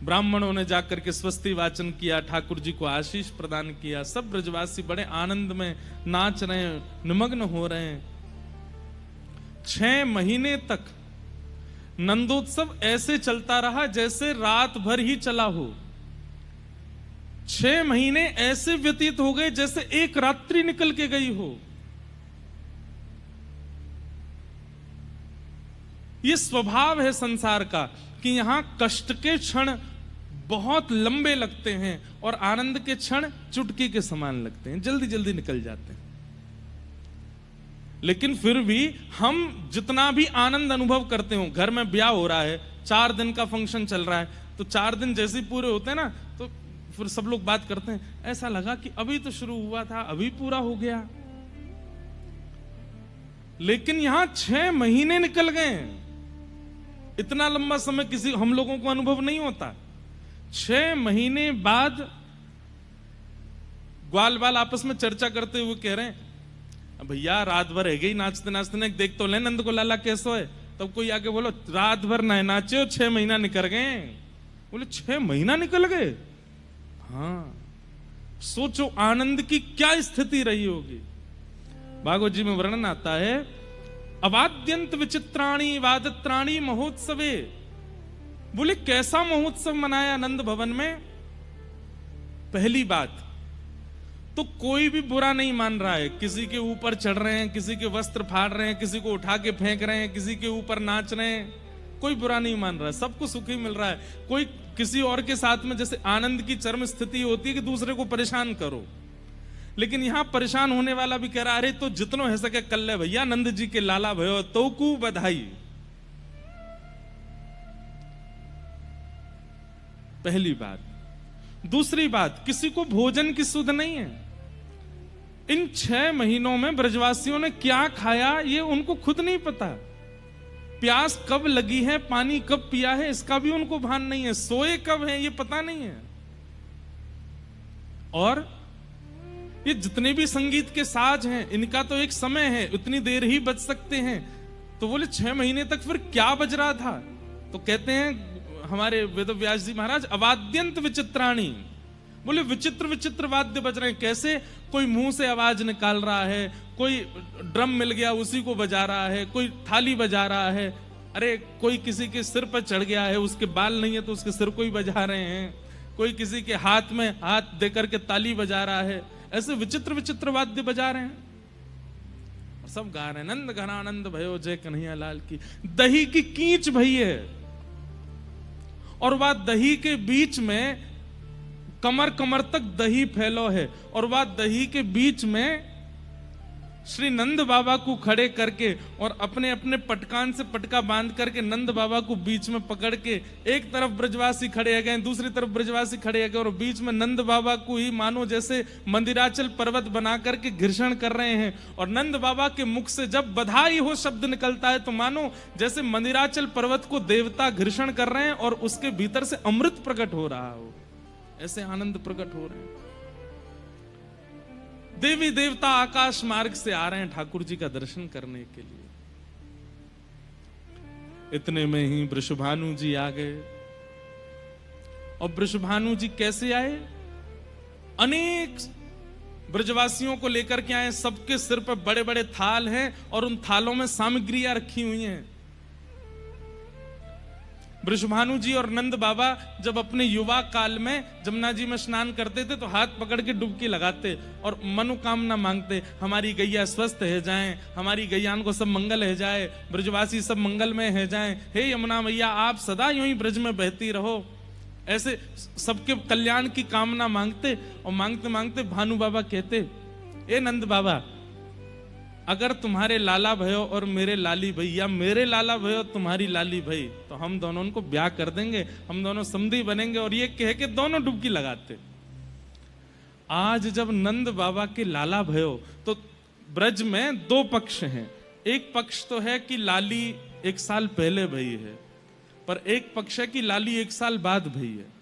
ब्राह्मणों ने जाकर के स्वस्ति वाचन किया, ठाकुर जी को आशीष प्रदान किया। सब ब्रजवासी बड़े आनंद में नाच रहे हैं, निमग्न हो रहे हैं। 6 महीने तक नंदोत्सव ऐसे चलता रहा जैसे रात भर ही चला हो। 6 महीने ऐसे व्यतीत हो गए जैसे एक रात्रि निकल के गई हो। ये स्वभाव है संसार का कि यहां कष्ट के क्षण बहुत लंबे लगते हैं और आनंद के क्षण चुटकी के समान लगते हैं, जल्दी जल्दी निकल जाते हैं। लेकिन फिर भी हम जितना भी आनंद अनुभव करते हो, घर में ब्याह हो रहा है, 4 दिन का फंक्शन चल रहा है, तो 4 दिन जैसे ही पूरे होते हैं ना, तो फिर सब लोग बात करते हैं, ऐसा लगा कि अभी तो शुरू हुआ था, अभी पूरा हो गया। लेकिन यहां 6 महीने निकल गए। इतना लंबा समय किसी हम लोगों को अनुभव नहीं होता। 6 महीने बाद ग्वाल बाल आपस में चर्चा करते हुए कह रहे हैं, भैया रात भर है गई नाचते नाचते, देख तो ले नंद को लाला कैसो है। तब कोई आके बोलो रात भर ना नाचे, 6 महीना निकल गए। बोले 6 महीना निकल गए। हाँ, सोचो आनंद की क्या स्थिति रही होगी। भागवत जी में वर्णन आता है, अवाद्यंत विचित्राणी वादत्राणी महोत्सवे। बोले कैसा महोत्सव मनाया नंद भवन में। पहली बात तो कोई भी बुरा नहीं मान रहा है, किसी के ऊपर चढ़ रहे हैं, किसी के वस्त्र फाड़ रहे हैं, किसी को उठा के फेंक रहे हैं, किसी के ऊपर नाच रहे हैं, कोई बुरा नहीं मान रहा है, सबको सुख ही मिल रहा है। कोई किसी और के साथ में जैसे आनंद की चरम स्थिति होती है कि दूसरे को परेशान करो, लेकिन यहां परेशान होने वाला भी कह रहा, अरे तो जितनो है सके कल ले भैया, नंद जी के लाला भयो तो कू बधाई। पहली बात। दूसरी बात, किसी को भोजन की सुध नहीं है। इन 6 महीनों में ब्रजवासियों ने क्या खाया ये उनको खुद नहीं पता। प्यास कब लगी है, पानी कब पिया है, इसका भी उनको भान नहीं है। सोए कब है ये पता नहीं है। और ये जितने भी संगीत के साज हैं, इनका तो एक समय है, उतनी देर ही बज सकते हैं। तो बोले 6 महीने तक फिर क्या बज रहा था? तो कहते हैं हमारे वेदव्यास जी महाराज, अवाद्यंत विचित्राणी। बोले विचित्र विचित्र वाद्य बज रहे हैं। कैसे? कोई मुंह से आवाज निकाल रहा है, कोई ड्रम मिल गया उसी को बजा रहा है, कोई थाली बजा रहा है, अरे कोई किसी के सिर पर चढ़ गया है, उसके बाल नहीं है तो उसके सिर को ही बजा रहे हैं, कोई किसी के हाथ में हाथ देकर के ताली बजा रहा है। ऐसे विचित्र विचित्र वाद्य बजा रहे हैं और सब गा रहे हैं, नंद घनानंद भयो जय कन्हैया लाल की। दही की कीच भई है और वह दही के बीच में कमर कमर तक दही फैलो है, और वह दही के बीच में श्री नंद बाबा को खड़े करके और अपने अपने पटकान से पटका बांध करके नंद बाबा को बीच में पकड़ के, एक तरफ ब्रजवासी खड़े है गए, दूसरी तरफ ब्रजवासी खड़े है गए, और बीच में नंद बाबा को ही मानो जैसे मंदिराचल पर्वत बना करके घर्षण कर रहे हैं। और नंद बाबा के मुख से जब बधाई हो शब्द निकलता है तो मानो जैसे मंदिराचल पर्वत को देवता घर्षण कर रहे हैं और उसके भीतर से अमृत प्रकट हो रहा हो, ऐसे आनंद प्रकट हो रहे हैं। देवी देवता आकाश मार्ग से आ रहे हैं ठाकुर जी का दर्शन करने के लिए। इतने में ही वृषभानु जी आ गए। और वृषभानु जी कैसे आए? अनेक ब्रजवासियों को लेकर के आए, सबके सिर पर बड़े बड़े थाल हैं और उन थालों में सामग्रियां रखी हुई हैं। वृषभानु जी और नंद बाबा जब अपने युवा काल में जमुना जी में स्नान करते थे तो हाथ पकड़ के डुबकी लगाते और मनोकामना मांगते, हमारी गैया स्वस्थ है जाएं, हमारी गैयान को सब मंगल है जाए, ब्रजवासी सब मंगल में है जाएं, हे यमुना मैया आप सदा यूं ही ब्रज में बहती रहो। ऐसे सबके कल्याण की कामना मांगते और मांगते मांगते भानु बाबा कहते, ए नंद बाबा, अगर तुम्हारे लाला भयो और मेरे लाली भई, या मेरे लाला भयो तुम्हारी लाली भई, तो हम दोनों को ब्याह कर देंगे, हम दोनों समधी बनेंगे। और ये कह के दोनों डुबकी लगाते। आज जब नंद बाबा के लाला भयो, तो ब्रज में 2 पक्ष हैं। एक पक्ष तो है कि लाली 1 साल पहले भई है, पर एक पक्ष है कि लाली 1 साल बाद भई है।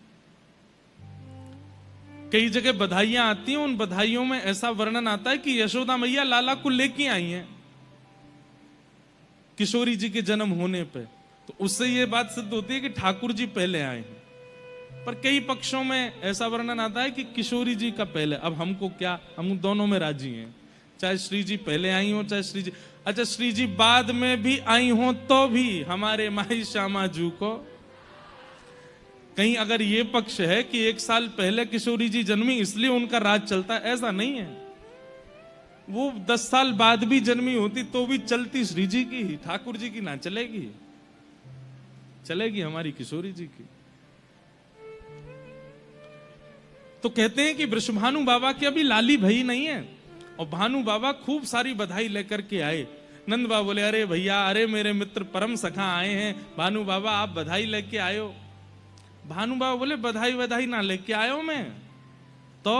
कई जगह बधाइयां आती हैं, उन बधाइयों में ऐसा वर्णन आता है कि यशोदा मैया लाला को लेके आई हैं किशोरी जी के जन्म होने पे, तो उससे ये बात सिद्ध होती है कि ठाकुर जी पहले आए हैं। पर कई पक्षों में ऐसा वर्णन आता है कि किशोरी जी का पहले। अब हमको क्या, हम दोनों में राजी हैं, चाहे श्री जी पहले आई हो चाहे श्री जी, अच्छा श्री जी बाद में भी आई हो तो भी हमारे माई श्यामा जू को। कहीं अगर ये पक्ष है कि 1 साल पहले किशोरी जी जन्मी इसलिए उनका राज चलता है, ऐसा नहीं है। वो 10 साल बाद भी जन्मी होती तो भी चलती श्री जी की ही, ठाकुर जी की ना चलेगी, चलेगी हमारी किशोरी जी की। तो कहते हैं कि वृषभानु बाबा की अभी लाली भई नहीं है, और भानु बाबा खूब सारी बधाई लेकर के आए। नंद बाबा बोले, अरे भैया, अरे मेरे मित्र परम सखा आए हैं, भानु बाबा आप बधाई लेके आए हो। भानु बाबा बोले, बधाई बधाई ना लेके आयो मैं तो,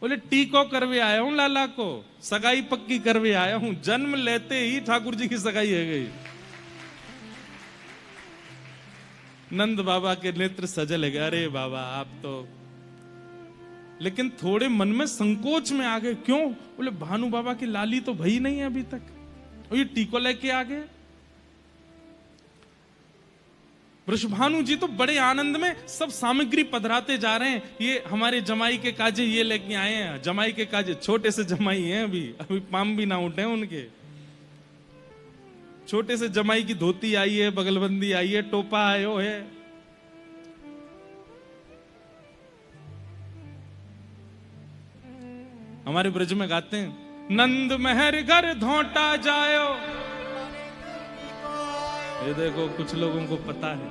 बोले टीको करवे आया हूं लाला को, सगाई पक्की करवे आया हूं। जन्म लेते ही ठाकुर जी की सगाई हो गई। नंद बाबा के नेत्र सजल गए, अरे बाबा आप तो, लेकिन थोड़े मन में संकोच में आ गए। क्यों? बोले भानु बाबा की लाली तो भई नहीं है अभी तक, और ये टीको लेके आ गए। वृषभानु जी तो बड़े आनंद में सब सामग्री पधराते जा रहे हैं। ये हमारे जमाई के काजे ये लेके आए हैं, जमाई के काजे, छोटे से जमाई हैं, अभी पाम भी ना उठे उनके। छोटे से जमाई की धोती आई है, बगलबंदी आई है, टोपा आयो है। हमारे ब्रज में गाते हैं, नंद महर घर धोटा जायो। ये देखो कुछ लोगों को पता है,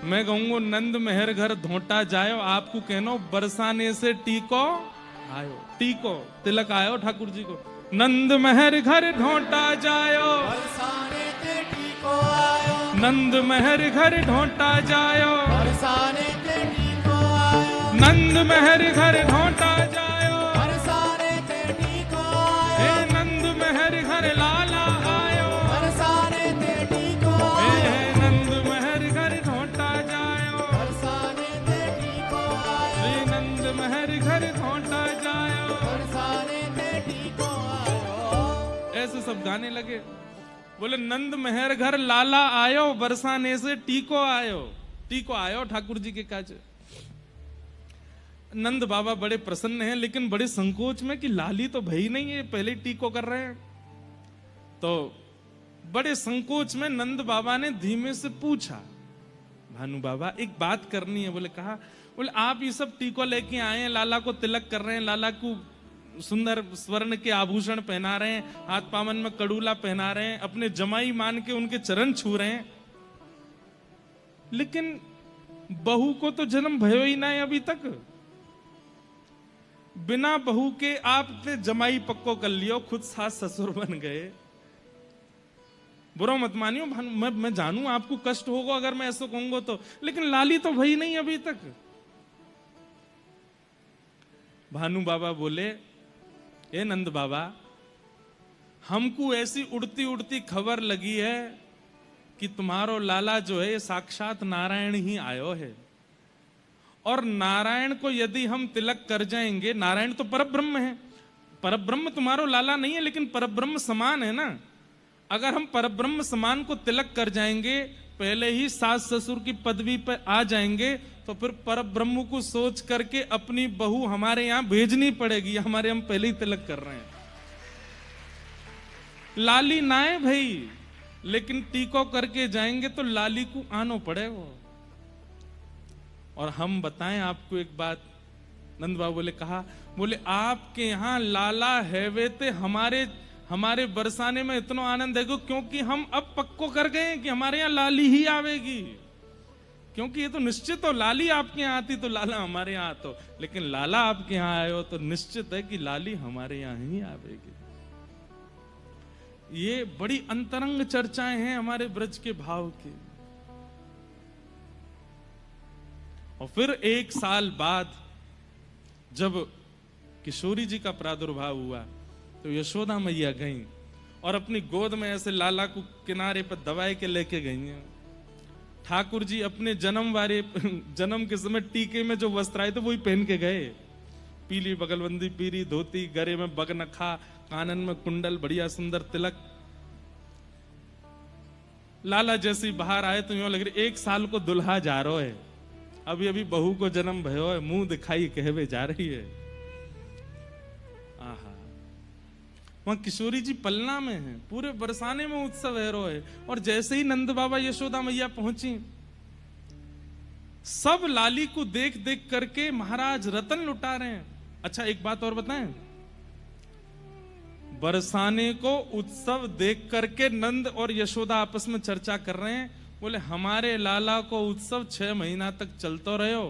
मैं कहूंगा नंद महर घर धोटा जायो, आपको कहनो बरसाने से टीको आयो। टीको तिलक आयो ठाकुर जी को। नंद महर घर ढोटा जायो, बरसाने ते टीको आयो। नंद महर घर ढोटा जायो, बरसाने ते टीको आयो। नंद महर घर घोंटा जायो, बरसाने ते टीको आयो, हे नंद महर घर लाला आयो, बरसाने ते टीको हे आयो, नंद महर घर घोंटा जायो, बरसाने ते टीको आयो, श्री नंद महर घर घोंटा जायो। बरसाने ते टीको आयो। ऐसे सब गाने लगे। बोले नंद महर घर लाला आयो, बरसाने से टीको आयो। टीको आयो ठाकुर जी के काज। नंद बाबा बड़े प्रसन्न हैं, लेकिन बड़े संकोच में कि लाली तो भई नहीं है, पहले ही टीको कर रहे हैं। तो बड़े संकोच में नंद बाबा ने धीमे से पूछा, भानु बाबा एक बात करनी है। बोले कहा। बोले आप ये सब टीको लेके आए हैं, लाला को तिलक कर रहे हैं, लाला को सुंदर स्वर्ण के आभूषण पहना रहे हैं, हाथ पावन में कड़ूला पहना रहे हैं, अपने जमाई मान के उनके चरण छू रहे हैं, लेकिन बहू को तो जन्म भयो ही ना है अभी तक। बिना बहू के आपने जमाई पक्को कर लियो, खुद सास ससुर बन गए। बुरा मत मानियो, मैं जानू आपको कष्ट होगा अगर मैं ऐसा कहूंगा तो, लेकिन लाली तो भई नहीं अभी तक। भानु बाबा बोले, ए नंद बाबा, हमको ऐसी उड़ती उड़ती खबर लगी है कि तुम्हारो लाला जो है ये साक्षात नारायण ही आयो है, और नारायण को यदि हम तिलक कर जाएंगे, नारायण तो परब्रह्म है, परब्रह्म तुम्हारो लाला नहीं है लेकिन परब्रह्म समान है ना। अगर हम परब्रह्म समान को तिलक कर जाएंगे, पहले ही सास ससुर की पदवी पर आ जाएंगे, तो फिर परब्रह्म को सोच करके अपनी बहू हमारे यहां भेजनी पड़ेगी। हमारे हम पहले ही तिलक कर रहे हैं। लाली ना है भाई, लेकिन टीको करके जाएंगे तो लाली को आनो पड़ेगा। और हम बताएं आपको एक बात, नंद बाबू बोले कहा, बोले आपके यहां लाला है वे ते हमारे बरसाने में इतना आनंद है क्योंकि हम अब पक्को कर गए हैं कि हमारे यहाँ लाली ही आवेगी। क्योंकि ये तो निश्चित हो, लाली आपके यहाँ आती तो लाला हमारे यहाँ आतो, लेकिन लाला आपके यहाँ आए हो तो निश्चित है कि लाली हमारे यहाँ ही आवेगी। ये बड़ी अंतरंग चर्चाएं हैं हमारे ब्रज के भाव की। और फिर एक साल बाद जब किशोरी जी का प्रादुर्भाव हुआ तो यशोदा मैया गई और अपनी गोद में ऐसे लाला को किनारे पर दबाए के लेके गई हैं। ठाकुर जी अपने जन्म के समय टीके में जो वस्त्र आए थे वही पहन के गए, पीली बगलबंदी, पीली धोती, गले में बगनखा, कानन में कुंडल, बढ़िया सुंदर तिलक। लाला जैसे बाहर आए तो यूं लग रही 1 साल को दुल्हा जा रहा है, अभी अभी बहू को जन्म भयो है, मुंह दिखाई कहवे जा रही है। आहा, वहां किशोरी जी पलना में है, पूरे बरसाने में उत्सव है रो है। और जैसे ही नंद बाबा यशोदा मैया पहुंची, सब लाली को देख देख करके महाराज रतन लुटा रहे हैं। अच्छा एक बात और बताएं, बरसाने को उत्सव देख करके नंद और यशोदा आपस में चर्चा कर रहे हैं। बोले हमारे लाला को उत्सव 6 महीना तक चलते रहो।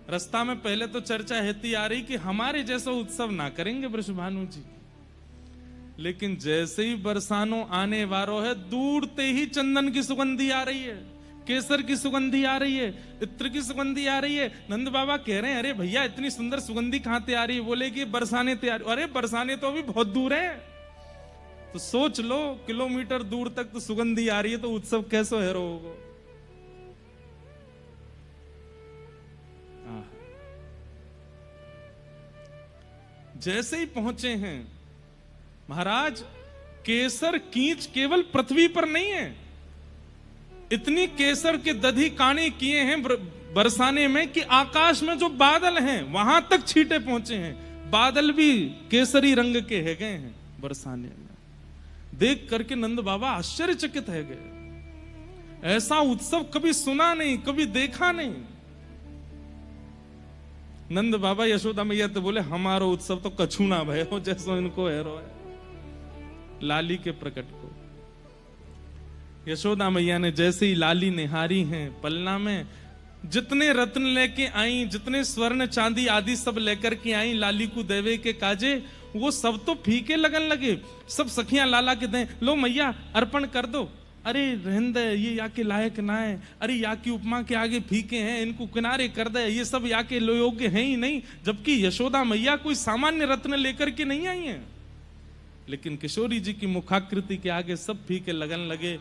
रास्ता में पहले तो चर्चा हेती आ रही कि हमारे जैसा उत्सव ना करेंगे वृषभानु जी, लेकिन जैसे ही बरसानो आने वारो है, दूर ते ही चंदन की सुगंधी आ रही है, केसर की सुगंधी आ रही है, इत्र की सुगंधी आ रही है। नंद बाबा कह रहे हैं, अरे भैया इतनी सुंदर सुगंधी कहां से आ रही है? बोले कि बरसाने तैयार। अरे बरसाने तो अभी बहुत दूर है, तो सोच लो किलोमीटर दूर तक तो सुगंधी आ रही है, तो उत्सव कैसे है होगा? जैसे ही पहुंचे हैं महाराज, केसर कींच केवल पृथ्वी पर नहीं है, इतनी केसर के दधी काने किए हैं बरसाने में कि आकाश में जो बादल हैं वहां तक छींटे पहुंचे हैं। बादल भी केसरी रंग के है गए हैं बरसाने में। देख करके नंद बाबा आश्चर्यचकित है गए, ऐसा उत्सव कभी सुना नहीं, कभी देखा नहीं। नंद बाबा यशोदा मैया तो बोले हमारो उत्सव तो कछु ना भय हो जैसो इनको है रो है। लाली के प्रकट को यशोदा मैया ने जैसे ही लाली निहारी हैं पलना में, जितने रत्न लेके आई, जितने स्वर्ण चांदी आदि सब लेकर के आई लाली को देवे के काजे, वो सब तो फीके लगन लगे। सब सखियां लाला के दें, लो मैया अर्पण कर दो, अरे रहन दे, ये या के लायक ना है, अरे या की उपमा के आगे फीके हैं, इनको किनारे कर दे, ये सब या के योग्य हैं ही नहीं। जबकि यशोदा मैया कोई सामान्य रत्न लेकर के नहीं आई हैं, लेकिन किशोरी जी की मुखाकृति के आगे सब फीके लगन लगे।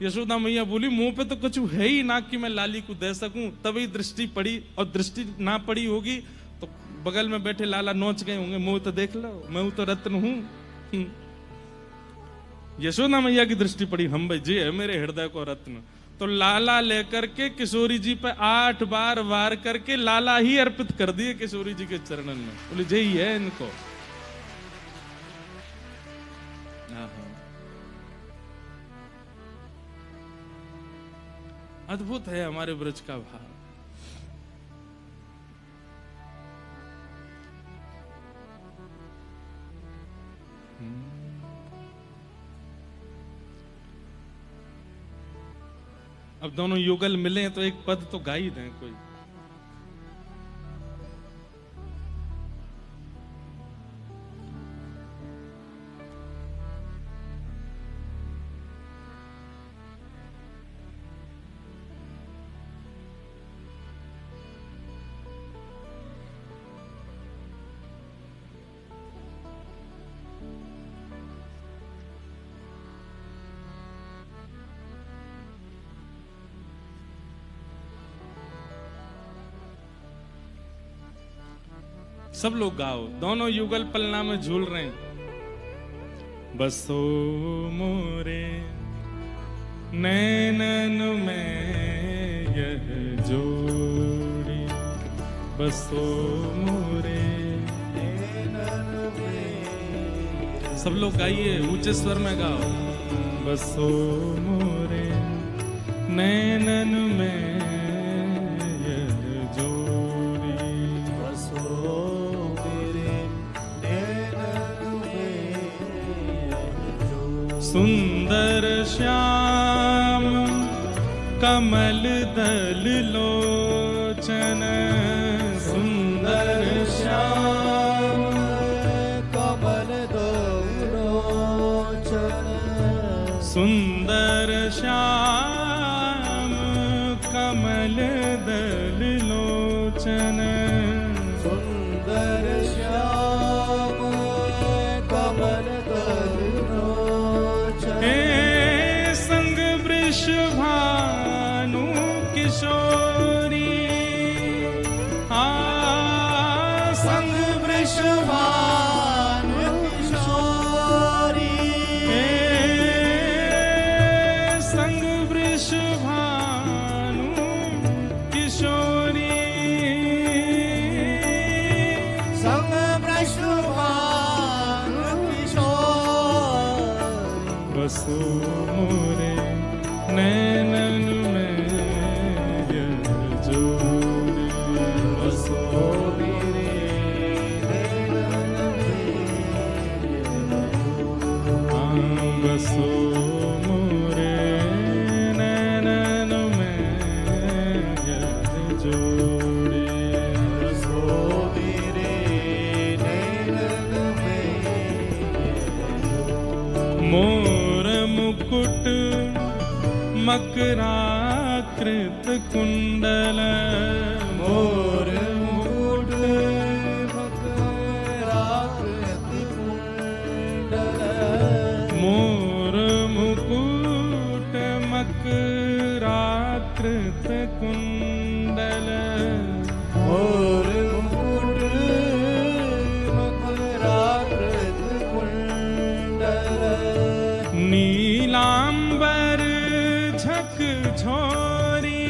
यशोदा मैया बोली मुंह पे तो कुछ है ही ना कि मैं लाली को दे सकूं। तभी दृष्टि पड़ी, और दृष्टि ना पड़ी होगी तो बगल में बैठे लाला नोच गए होंगे, मुंह तो देख लो, मैं तो रत्न हूं। यशोदा मैया की दृष्टि पड़ी, हम भाई जी है मेरे हृदय को रत्न। तो लाला लेकर के किशोरी जी पे 8 बार वार करके लाला ही अर्पित कर दिए किशोरी जी के चरणन में। बोले जय ही है इनको। अद्भुत है हमारे ब्रज का भाव। अब दोनों युगल मिले तो एक पद तो गा ही दें कोई। सब लोग गाओ, दोनों युगल पलना में झूल रहे हैं। बसो मोरे नैनन में यह जोड़ी, बसो मोरे नैनन में। सब लोग गाइए, ऊंचे स्वर में गाओ। बसो मोरे नैनन में सुंदर श्याम कमल दल लोचन, सुंदर श्याम कमल दल लोचन, सुंदर श्याम कमल दल लोचन, सुंदर श्याम कमल दल लोचन। संग वृषभानु किशोरी, संग वृषभानु किशोरी, संग वृषभानु किशोरी, संग वृषभानु किशोरी। बसो मोरे नैनन में यह जोड़ी, बसो मेरे नैनन में बसो मोरे नैनन में यह जोड़ी, बसो मेरे नैनन में। मोर मुकुट मकराकृत कुंडल, मोर मुकुट मकराकृत कुंडल, मोर मुकुट मकराकृत कुंडल, मोर मुकुट मकराकृत कुंडल, नीलांबर झकझोरी,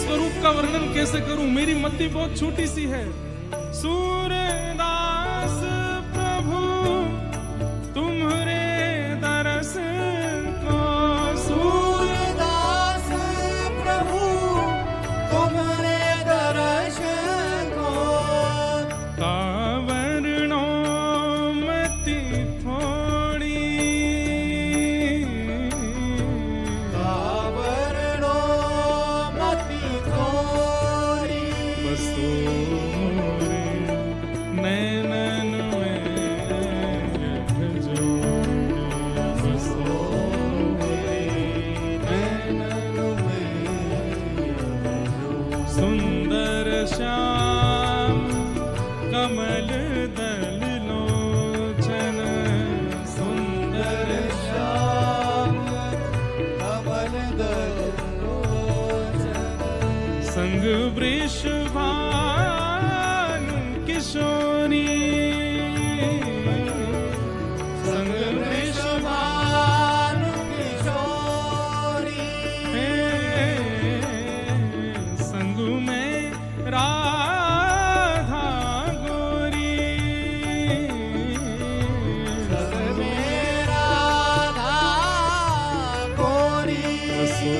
स्वरूप का वर्णन कैसे करूं, मेरी मति बहुत छोटी सी है। सूरदास प्रभु तुम्हारे दरस को, सूरदास प्रभु तुम्हारे दर्श को, कावरणो मति थोड़ी, कावरणो मति थोड़ी, बसो मोरे नैनन में रखजोड़ी, बसो नैनन में सुंदर श्याम कमल दल लोचन, सुंदर श्याम कमल दल लोचन, संग वृषभानु किशोरी, संग वृषभानु किशोरी, संग में राधा गोरी, सब में राधा गोरी, बसो